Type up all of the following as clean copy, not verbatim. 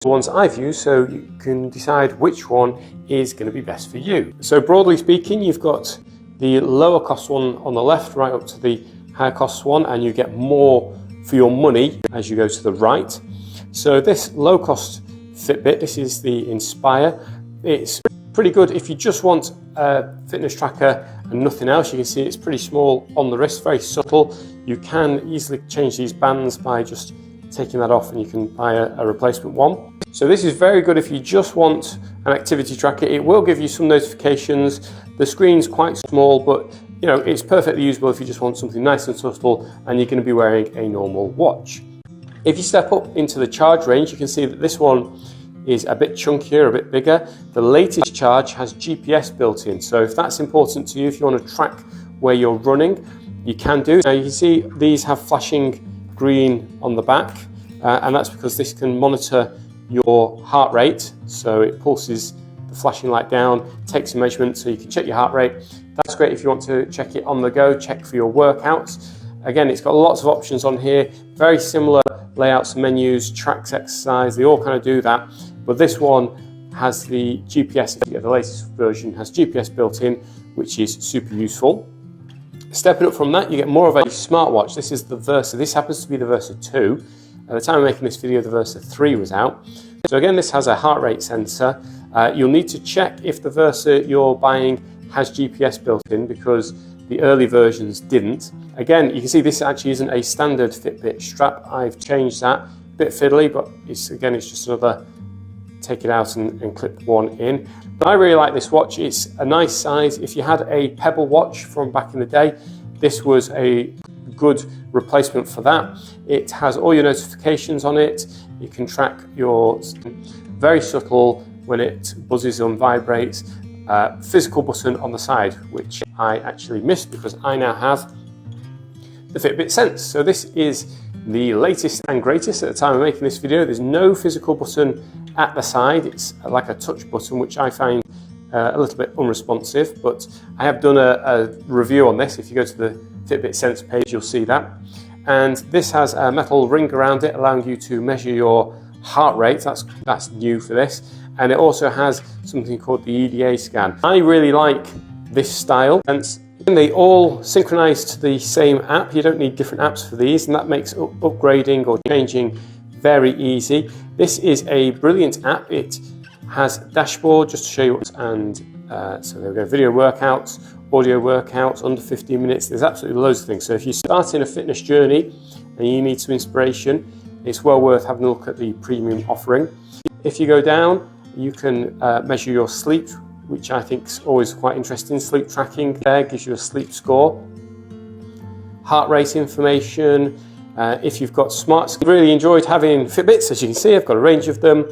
the ones I've used so you can decide which one is going to be best for you. So broadly speaking, you've got the lower cost one on the left right up to the higher cost one, and you get more for your money as you go to the right. So this low cost Fitbit, this is the Inspire. It's pretty good if you just want a fitness tracker and nothing else. You can see it's pretty small on the wrist, very subtle. You can easily change these bands by just taking that off, and you can buy a replacement one. So this is very good if you just want an activity tracker. It will give you some notifications. The screen's quite small, but you know, it's perfectly usable if you just want something nice and subtle and you're going to be wearing a normal watch. If you step up into the charge range, you can see that this one is a bit chunkier, a bit bigger. The latest charge has GPS built in, so if that's important to you, if you want to track where you're running, you can do. Now you can see these have flashing green on the back, and that's because this can monitor your heart rate. So it pulses the flashing light down, takes a measurement so you can check your heart rate. That's great if you want to check it on the go, check for your workouts. Again, it's got lots of options on here, very similar layouts and menus, tracks exercise, they all kind of do that. But this one has the GPS, if you get the latest version, has GPS built in, which is super useful. Stepping up from that, you get more of a smartwatch. This is the Versa. This happens to be the Versa 2. At the time of making this video, the Versa 3 was out. So again, this has a heart rate sensor. You'll need to check if the Versa you're buying has GPS built in, because the early versions didn't. Again, you can see this actually isn't a standard Fitbit strap. I've changed that. A bit fiddly, but it's just another take it out and clip one in. But I really like this watch. It's a nice size. If you had a Pebble watch from back in the day, this was a good replacement for that. It has all your notifications on it. You can track your very subtle when it buzzes and vibrates. Physical button on the side, which I actually missed because I now have the Fitbit Sense. So this is the latest and greatest at the time of making this video. There's no physical button at the side. It's like a touch button, which I find a little bit unresponsive, but I have done a review on this. If you go to the Fitbit Sense page, you'll see that. And this has a metal ring around it, allowing you to measure your heart rate. That's new for this. And it also has something called the EDA scan. I really like this style. And they all synchronize to the same app. You don't need different apps for these, and that makes upgrading or changing very easy. This is a brilliant app. It has a dashboard just to show you what, and so there we go, video workouts, audio workouts, under 15 minutes. There's absolutely loads of things. So if you're starting a fitness journey and you need some inspiration, it's well worth having a look at the premium offering. If you go down, you can measure your sleep, which I think is always quite interesting. Sleep tracking there gives you a sleep score. Heart rate information. If you've got smart, really enjoyed having Fitbits. As you can see, I've got a range of them.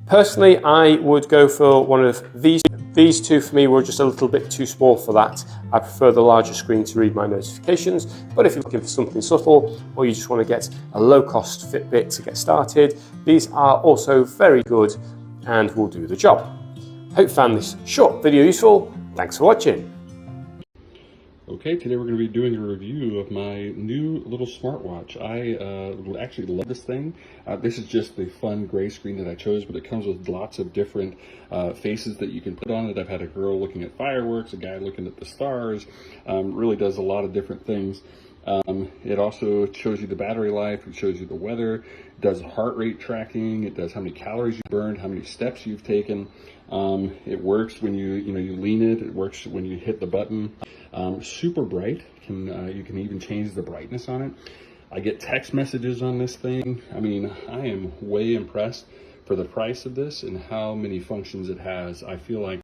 Personally, I would go for one of these. These two for me were just a little bit too small for that. I prefer the larger screen to read my notifications. But if you're looking for something subtle, or you just want to get a low-cost Fitbit to get started, these are also very good and will do the job. Hope you found this short video useful. Thanks for watching. Okay, today we're going to be doing a review of my new little smartwatch. I actually love this thing. This is just the fun gray screen that I chose, but it comes with lots of different faces that you can put on it. I've had a girl looking at fireworks, a guy looking at the stars. Really does a lot of different things. It also shows you the battery life, it shows you the weather, it does heart rate tracking, it does how many calories you burned, how many steps you've taken. It works when you lean it works when you hit the button. Super bright, you can even change the brightness on it. I get text messages on this thing. I mean, I am way impressed for the price of this and how many functions it has. I feel like